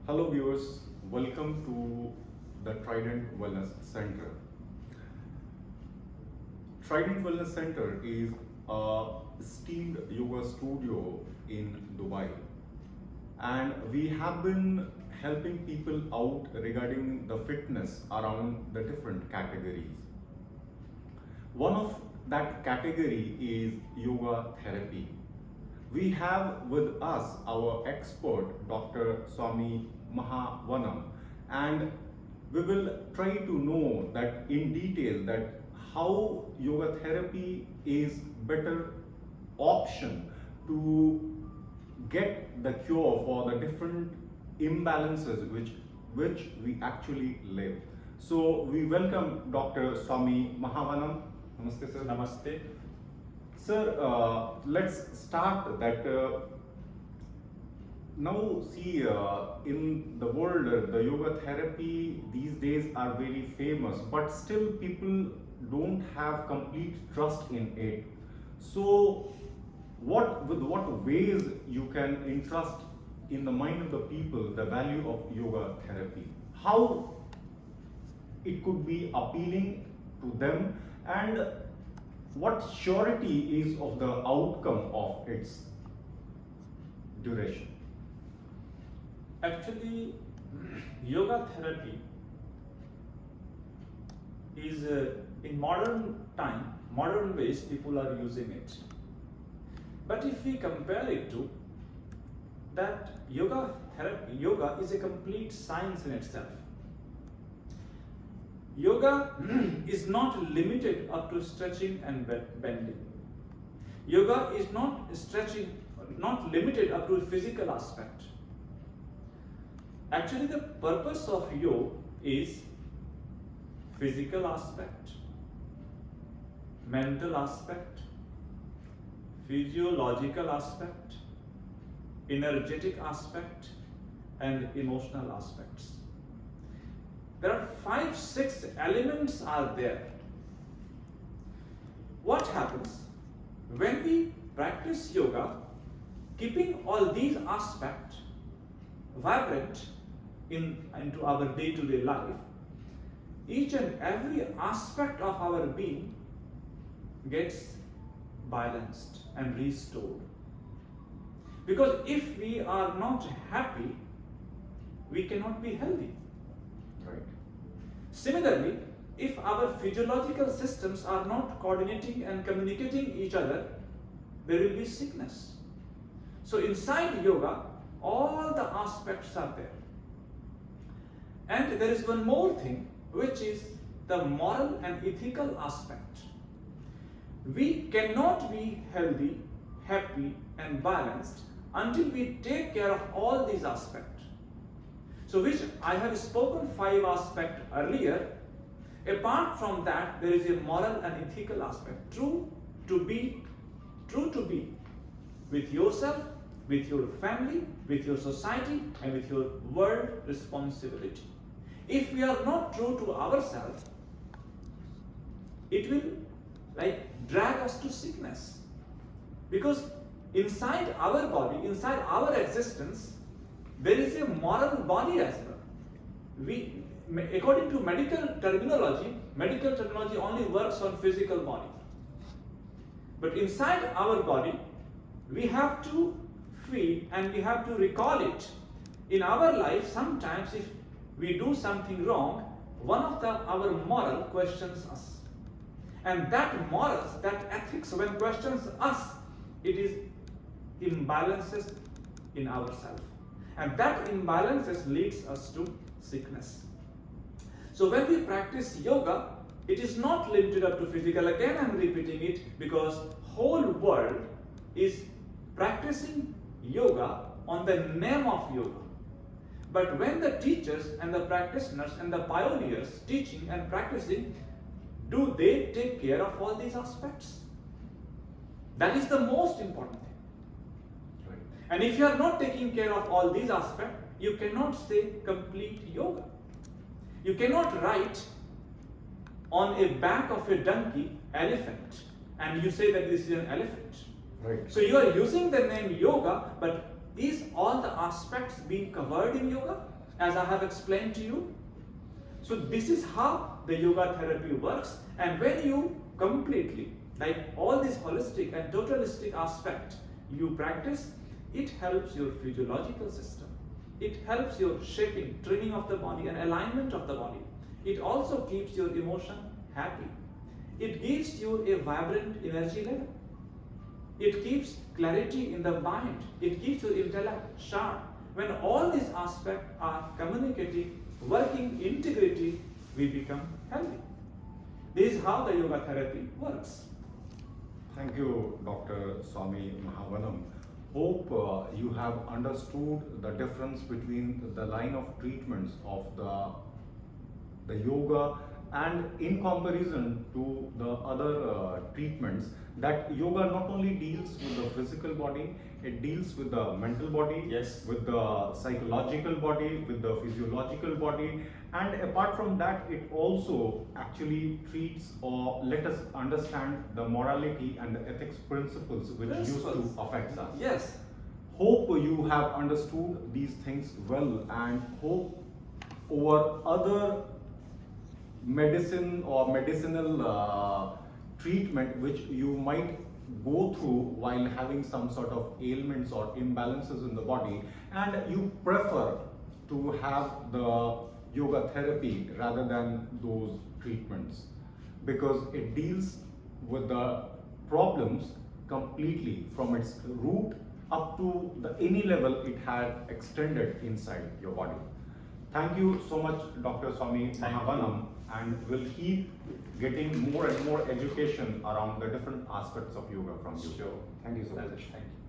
Hello viewers, welcome to the Trident Wellness Center. Trident Wellness Center is a esteemed yoga studio in Dubai, and we have been helping people out regarding the fitness around the different categories. One of that category is yoga therapy. We have with us our expert Dr. Swami Mahavanam, and we will try to know that in detail that how yoga therapy is better option to get the cure for the different imbalances which we actually live. So we welcome Dr. Swami Mahavanam. Namaste, sir. Namaste. Sir, let's start that. Now, see, in the world, the yoga therapy these days are very famous, but still people don't have complete trust in it. So, with what ways you can entrust in the mind of the people the value of yoga therapy? How it could be appealing to them, and what surety is of the outcome of its duration? Actually, yoga therapy is in modern ways people are using it. But if we compare it to that yoga therapy, yoga is a complete science in itself. Yoga is not limited up to stretching and bending. Yoga is not limited up to physical aspect. Actually, the purpose of yoga is physical aspect, mental aspect, physiological aspect, energetic aspect, and emotional aspects. There are 5-6 elements are there. What happens when we practice yoga, keeping all these aspects vibrant into our day-to-day life? Each and every aspect of our being gets balanced and restored. Because if we are not happy, we cannot be healthy. Right. Similarly, if our physiological systems are not coordinating and communicating each other, there will be sickness. So inside yoga, all the aspects are there. And there is one more thing, which is the moral and ethical aspect. We cannot be healthy, happy, and balanced until we take care of all these aspects. So which I have spoken 5 aspects earlier. Apart from that, there is a moral and ethical aspect. True to be with yourself, with your family, with your society, and with your world responsibility. If we are not true to ourselves, it will drag us to sickness. Because inside our body, inside our existence, there is a moral body as well. According to medical terminology only works on physical body. But inside our body, we have to feed and we have to recall it. In our life, sometimes if we do something wrong, one of our moral questions us. And that morals, that ethics, when questions us, it is imbalances in ourselves. And that imbalances leads us to sickness. So when we practice yoga, it is not limited up to physical. Again, I am repeating it because whole world is practicing yoga on the name of yoga. But when the teachers and the practitioners and the pioneers teaching and practicing, do they take care of all these aspects? That is the most important thing. Right. And if you are not taking care of all these aspects, you cannot say complete yoga. You cannot write on a back of a donkey, elephant, and you say that this is an elephant. Right. So you are using the name yoga, but is all the aspects being covered in yoga? as I have explained to you. So this is how the yoga therapy works, and when you completely, like all this holistic and totalistic aspect you practice, it helps your physiological system. It helps your shaping, training of the body and alignment of the body. It also keeps your emotion happy. It gives you a vibrant energy level. It keeps clarity in the mind. It keeps your intellect sharp. When all these aspects are communicating, working integrity, we become healthy. This is how the yoga therapy works. Thank you, Dr. Swami Mahavanam. Hope you have understood the difference between the line of treatments of the yoga and in comparison to the other treatments, that yoga not only deals with the physical body, it deals with the mental body, Yes. with the psychological body, with the physiological body, and apart from that, it also actually treats or let us understand the morality and the ethics principles which used to affect us. Yes. Hope you have understood these things well, and hope over other medicine or medicinal treatment which you might go through while having some sort of ailments or imbalances in the body, and you prefer to have the yoga therapy rather than those treatments, because it deals with the problems completely from its root up to any level it had extended inside your body. Thank you so much, Dr. Swami Thank you. Mahavanam, and we'll keep getting more and more education around the different aspects of yoga from you. Sure. Thank you so much. Thank you.